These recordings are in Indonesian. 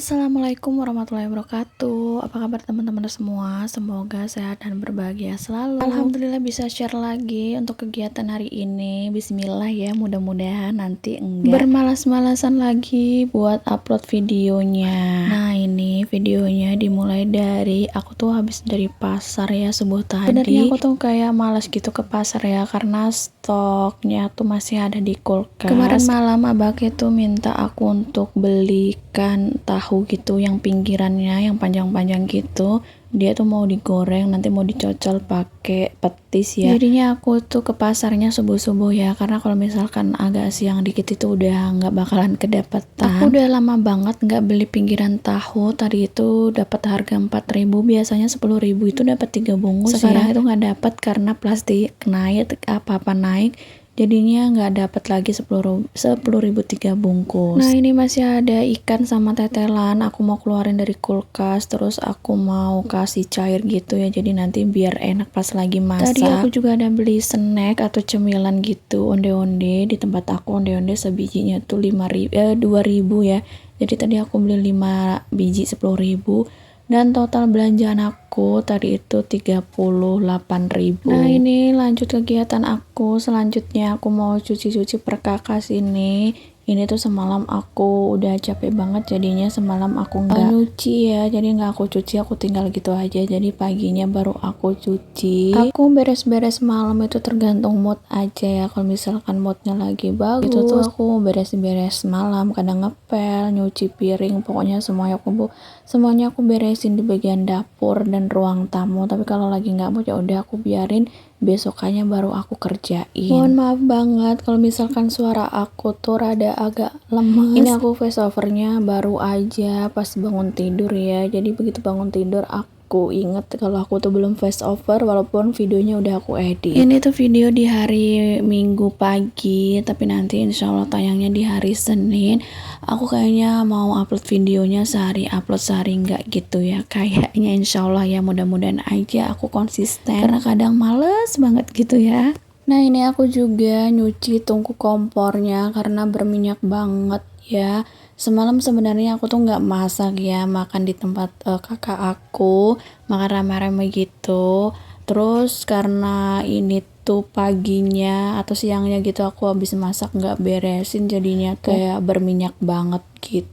Assalamualaikum warahmatullahi wabarakatuh. Apa kabar teman-teman semua? Semoga sehat dan berbahagia selalu. Alhamdulillah bisa share lagi untuk kegiatan hari ini. Bismillah ya, mudah-mudahan nanti enggak bermalas-malasan lagi buat upload videonya. Nah, ini videonya dimulai dari aku tuh habis dari pasar ya subuh tadi. Sebenarnya aku tuh kayak malas gitu ke pasar ya karena stoknya tuh masih ada di kulkas. Kemarin malam abah itu minta aku untuk belikan tahu gitu yang pinggirannya yang panjang-panjang gitu. Dia tuh mau digoreng, nanti mau dicocol pakai petis ya. Jadinya aku tuh ke pasarnya subuh-subuh ya, karena kalau misalkan agak siang dikit itu udah nggak bakalan kedapetan. Aku udah lama banget nggak beli pinggiran tahu. Tadi itu dapat harga 4.000, biasanya 10.000 itu dapat 3 bungkus. Sekarang itu nggak dapat karena plastik naik, apa-apa naik. Jadinya nggak dapat lagi 10.000 3 bungkus. Nah, ini masih ada ikan sama tetelan. Aku mau keluarin dari kulkas, terus aku mau kasih cair gitu ya. Jadi nanti biar enak pas lagi masak. Tadi aku juga ada beli snack atau cemilan gitu, onde-onde. Di tempat aku onde-onde sebijinya tuh 2.000 ya. Jadi tadi aku beli 5 biji 10.000. Dan total belanjaan aku tadi itu 38.000. Nah, ini lanjut kegiatan aku. Selanjutnya aku mau cuci-cuci perkakas ini. Ini tuh semalam aku udah capek banget, jadinya semalam aku nggak nyuci ya. Jadi nggak aku cuci, aku tinggal gitu aja. Jadi paginya baru aku cuci. Aku beres-beres malam itu tergantung mood aja ya. Kalau misalkan moodnya lagi bagus, itu tuh aku beres-beres malam. Kadang ngepel, nyuci piring, pokoknya semuanya aku beresin di bagian dapur dan ruang tamu. Tapi kalau lagi nggak mood ya udah aku biarin, besokannya baru aku kerjain. Mohon maaf banget kalau misalkan suara aku tuh rada agak lemes. Ini aku voice overnya baru aja pas bangun tidur ya. Jadi begitu bangun tidur aku inget kalau aku tuh belum voice over walaupun videonya udah aku edit. Ini tuh video di hari Minggu pagi, tapi nanti insya Allah tayangnya di hari Senin. Aku kayaknya mau upload videonya sehari upload sehari enggak gitu ya, kayaknya insya Allah ya, mudah-mudahan aja aku konsisten karena kadang males banget gitu ya. Nah, ini aku juga nyuci tungku kompornya karena berminyak banget ya. Semalam sebenarnya aku tuh nggak masak ya, makan di tempat kakak aku, makan rame-rame gitu. Terus karena ini tuh paginya atau siangnya gitu aku habis masak nggak beresin, jadinya kayak berminyak banget gitu.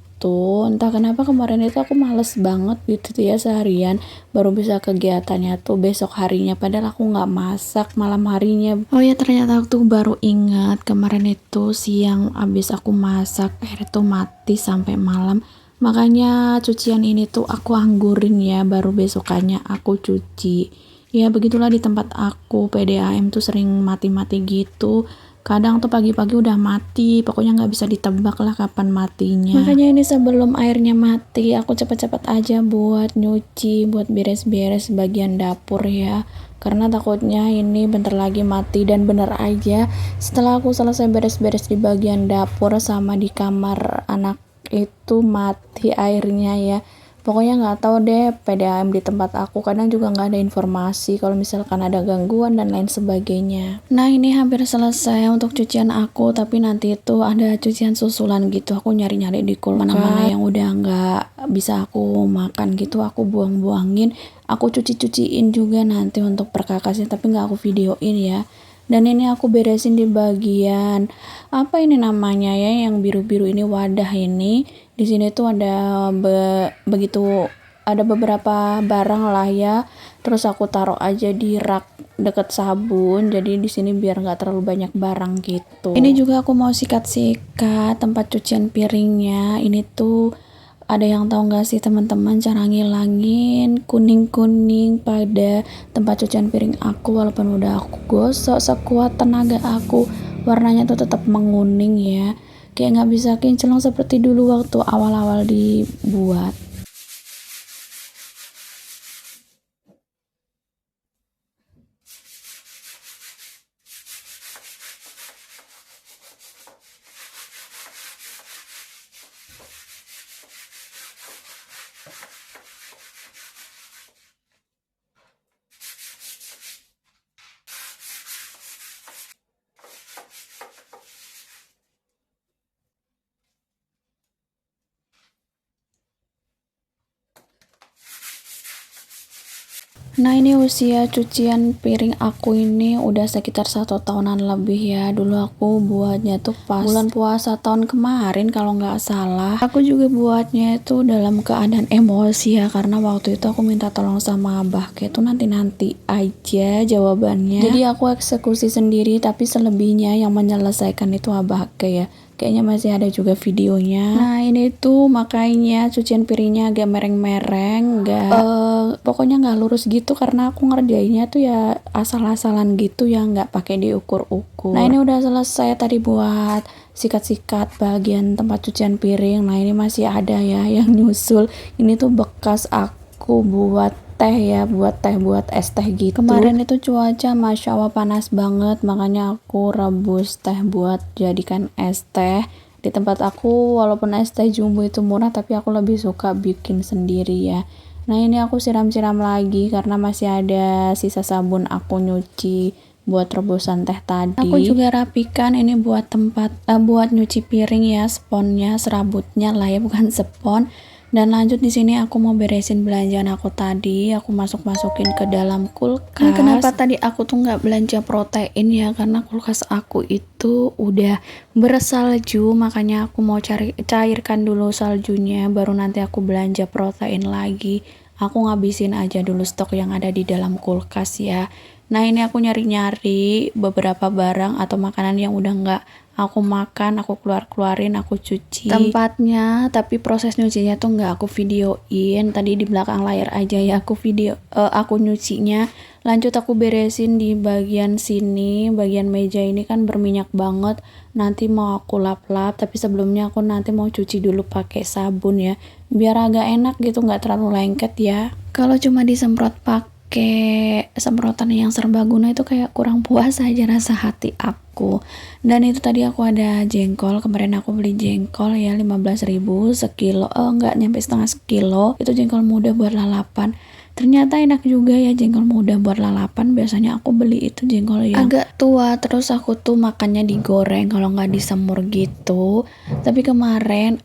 Entah kenapa kemarin itu aku males banget gitu ya, seharian baru bisa kegiatannya tuh besok harinya, padahal aku nggak masak malam harinya. Oh ya, ternyata aku tuh baru ingat kemarin itu siang abis aku masak air itu mati sampai malam, makanya cucian ini tuh aku anggurin ya, baru besokannya aku cuci. Ya begitulah di tempat aku, PDAM tuh sering mati-mati gitu. Kadang tuh pagi-pagi udah mati, pokoknya nggak bisa ditebak lah kapan matinya. Makanya ini sebelum airnya mati, aku cepet-cepet aja buat nyuci, buat beres-beres bagian dapur ya. Karena takutnya ini bentar lagi mati, dan bener aja setelah aku selesai beres-beres di bagian dapur sama di kamar anak itu mati airnya ya. Pokoknya nggak tahu deh, PDAM di tempat aku kadang juga nggak ada informasi kalau misalkan ada gangguan dan lain sebagainya. Nah, ini hampir selesai untuk cucian aku, tapi nanti itu ada cucian susulan gitu. Aku nyari-nyari di kulkas mana-mana yang udah nggak bisa aku makan gitu, aku buang-buangin. Aku cuci-cuciin juga nanti untuk perkakasnya, tapi nggak aku videoin ya. Dan ini aku beresin di bagian apa ini namanya ya, yang biru-biru ini, wadah ini. Di sini tuh ada ada beberapa barang lah ya. Terus aku taruh aja di rak deket sabun. Jadi di sini biar nggak terlalu banyak barang gitu. Ini juga aku mau sikat-sikat tempat cucian piringnya. Ini tuh ada yang tahu nggak sih teman-teman cara ngilangin kuning-kuning pada tempat cucian piring aku, walaupun udah aku gosok sekuat tenaga aku, warnanya tuh tetap menguning ya, kayak nggak bisa kinclong seperti dulu waktu awal-awal dibuat. Nah ini usia cucian piring aku ini udah sekitar 1 tahunan lebih ya. Dulu aku buatnya tuh pas bulan puasa tahun kemarin kalau nggak salah. Aku juga buatnya itu dalam keadaan emosi ya, karena waktu itu aku minta tolong sama abah kayak itu nanti-nanti aja jawabannya. Jadi aku eksekusi sendiri, tapi selebihnya yang menyelesaikan itu abah kayak kayaknya masih ada juga videonya. Nah ini tuh makanya cucian piringnya agak mereng-mereng, pokoknya nggak lurus gitu karena aku ngerjainnya tuh ya asal-asalan gitu ya, nggak pakai diukur-ukur. Nah ini udah selesai tadi buat sikat-sikat bagian tempat cucian piring. Nah ini masih ada ya yang nyusul. Ini tuh bekas aku buat teh ya, buat es teh gitu. Kemarin itu cuaca Masya Allah panas banget, makanya aku rebus teh buat jadikan es teh. Di tempat aku walaupun es teh jumbo itu murah, tapi aku lebih suka bikin sendiri ya. Nah ini aku siram-siram lagi karena masih ada sisa sabun aku nyuci buat rebusan teh tadi. Aku juga rapikan ini buat tempat buat nyuci piring ya, sponnya, serabutnya lah ya, bukan spon. Dan lanjut di sini aku mau beresin belanjaan aku tadi. Aku masukin ke dalam kulkas. Nah, kenapa tadi aku tuh nggak belanja protein ya? Karena kulkas aku itu udah bersalju, makanya aku mau cairkan dulu saljunya, baru nanti aku belanja protein lagi. Aku ngabisin aja dulu stok yang ada di dalam kulkas ya. Nah ini aku nyari-nyari beberapa barang atau makanan yang udah nggak aku makan, aku keluarin, aku cuci tempatnya, tapi proses nyucinya tuh nggak aku videoin. Tadi di belakang layar aja ya aku aku nyucinya. Lanjut aku beresin di bagian sini, bagian meja ini kan berminyak banget, nanti mau aku lap-lap, tapi sebelumnya aku nanti mau cuci dulu pakai sabun ya, biar agak enak gitu, nggak terlalu lengket ya. Kalau cuma disemprot pakai semprotan yang serbaguna itu kayak kurang puas aja rasa hati aku. Dan itu tadi aku ada jengkol, kemarin aku beli jengkol ya 15.000 sekilo, enggak nyampe setengah sekilo. Itu jengkol muda buat lalapan. Ternyata enak juga ya jengkol muda buat lalapan. Biasanya aku beli itu jengkol yang agak tua, terus aku tuh makannya digoreng kalau nggak disemur gitu. Tapi kemarin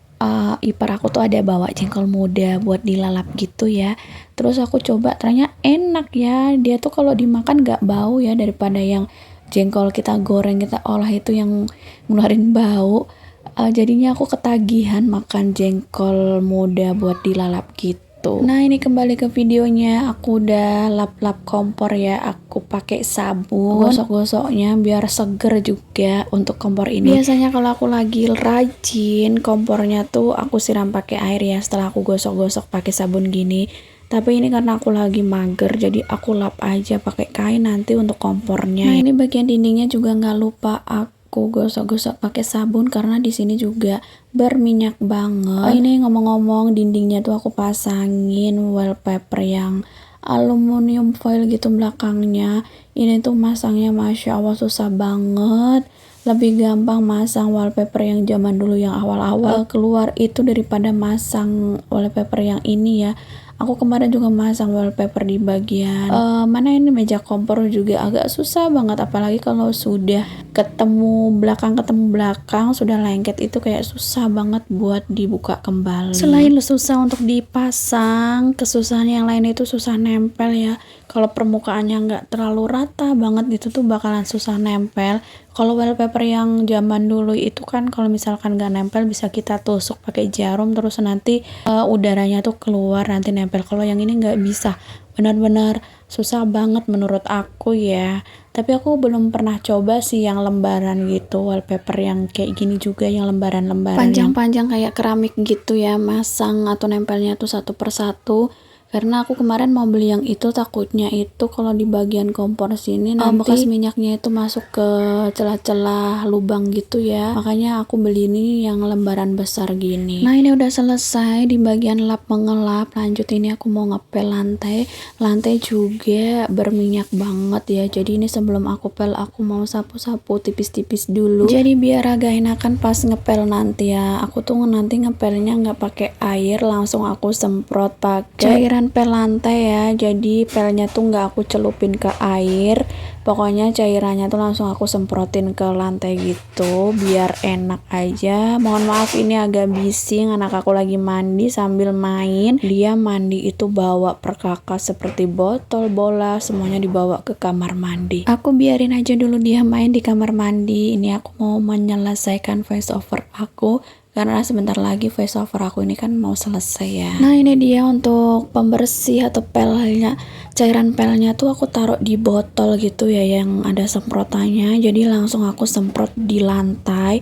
ipar aku tuh ada bawa jengkol muda buat dilalap gitu ya, terus aku coba, ternyata enak ya. Dia tuh kalau dimakan gak bau ya, daripada yang jengkol kita goreng kita olah itu yang ngeluarin bau. Jadinya aku ketagihan makan jengkol muda buat dilalap gitu. Nah ini kembali ke videonya, aku udah lap-lap kompor ya, aku pakai sabun, gosok-gosoknya biar seger juga untuk kompor ini. Biasanya kalau aku lagi rajin kompornya tuh aku siram pakai air ya setelah aku gosok-gosok pakai sabun gini. Tapi ini karena aku lagi mager, jadi aku lap aja pakai kain nanti untuk kompornya. Nah ini bagian dindingnya juga nggak lupa aku gosok-gosok pakai sabun karena di sini juga berminyak banget. Ini ngomong-ngomong, dindingnya tuh aku pasangin wallpaper yang aluminium foil gitu belakangnya. Ini tuh masangnya Masya Allah susah banget. Lebih gampang masang wallpaper yang zaman dulu yang awal-awal keluar itu daripada masang wallpaper yang ini ya. Aku kemarin juga masang wallpaper di bagian mana ini meja kompor juga agak susah banget, apalagi kalau sudah ketemu belakang sudah lengket itu kayak susah banget buat dibuka kembali. Selain susah untuk dipasang, kesusahan yang lain itu susah nempel ya. Kalau permukaannya nggak terlalu rata banget itu tuh bakalan susah nempel. Kalau wallpaper yang zaman dulu itu kan kalau misalkan nggak nempel bisa kita tusuk pakai jarum, terus nanti udaranya tuh keluar nanti nempel. Kalau yang ini nggak bisa, benar-benar susah banget menurut aku ya. Tapi aku belum pernah coba sih yang lembaran gitu, wallpaper yang kayak gini juga, yang lembaran-lembaran panjang-panjang kayak keramik gitu ya, masang atau nempelnya tuh satu persatu. Karena aku kemarin mau beli yang itu, takutnya itu kalau di bagian kompor sini nanti bekas minyaknya itu masuk ke celah-celah lubang gitu ya. Makanya aku beli ini yang lembaran besar gini. Nah ini udah selesai di bagian lap mengelap. Lanjut ini aku mau ngepel lantai. Lantai juga berminyak banget ya. Jadi ini sebelum aku pel aku mau sapu-sapu tipis-tipis dulu. Jadi biar agak enakan pas ngepel nanti ya. Aku tuh nanti ngepelnya nggak pakai air, langsung aku semprot pakai cairan cairan pel lantai ya, jadi pelnya tuh nggak aku celupin ke air, pokoknya cairannya tuh langsung aku semprotin ke lantai gitu biar enak aja. Mohon maaf ini agak bising, anak aku lagi mandi sambil main. Dia mandi itu bawa perkakas seperti botol, bola, semuanya dibawa ke kamar mandi. Aku biarin aja dulu dia main di kamar mandi. Ini aku mau menyelesaikan voice over aku karena sebentar lagi voice over aku ini kan mau selesai ya. Nah ini dia untuk pembersih atau pelnya, cairan pelnya tuh aku taruh di botol gitu ya yang ada semprotannya, jadi langsung aku semprot di lantai.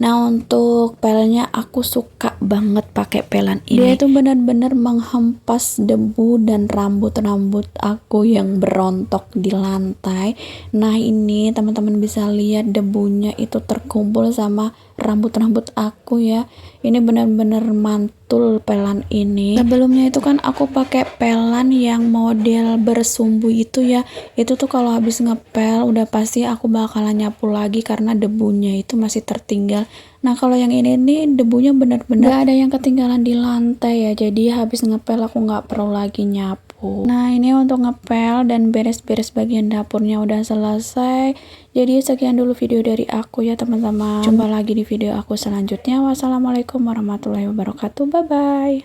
Nah untuk pelnya aku suka banget pakai pelan ini. Dia itu benar-benar menghempas debu dan rambut-rambut aku yang berontok di lantai. Nah ini teman-teman bisa lihat debunya itu terkumpul sama rambut-rambut aku ya. Ini benar-benar mantul pelan ini. Sebelumnya itu kan aku pakai pelan yang model bersumbu itu ya. Itu tuh kalau habis ngepel udah pasti aku bakalan nyapu lagi karena debunya itu masih tertinggal. Nah kalau yang ini nih debunya benar-benar gak ada yang ketinggalan di lantai ya, jadi habis ngepel aku nggak perlu lagi nyapu. Nah ini untuk ngepel dan beres-beres bagian dapurnya udah selesai. Jadi sekian dulu video dari aku ya teman-teman, jumpa lagi di video aku selanjutnya. Wassalamualaikum warahmatullahi wabarakatuh, bye bye.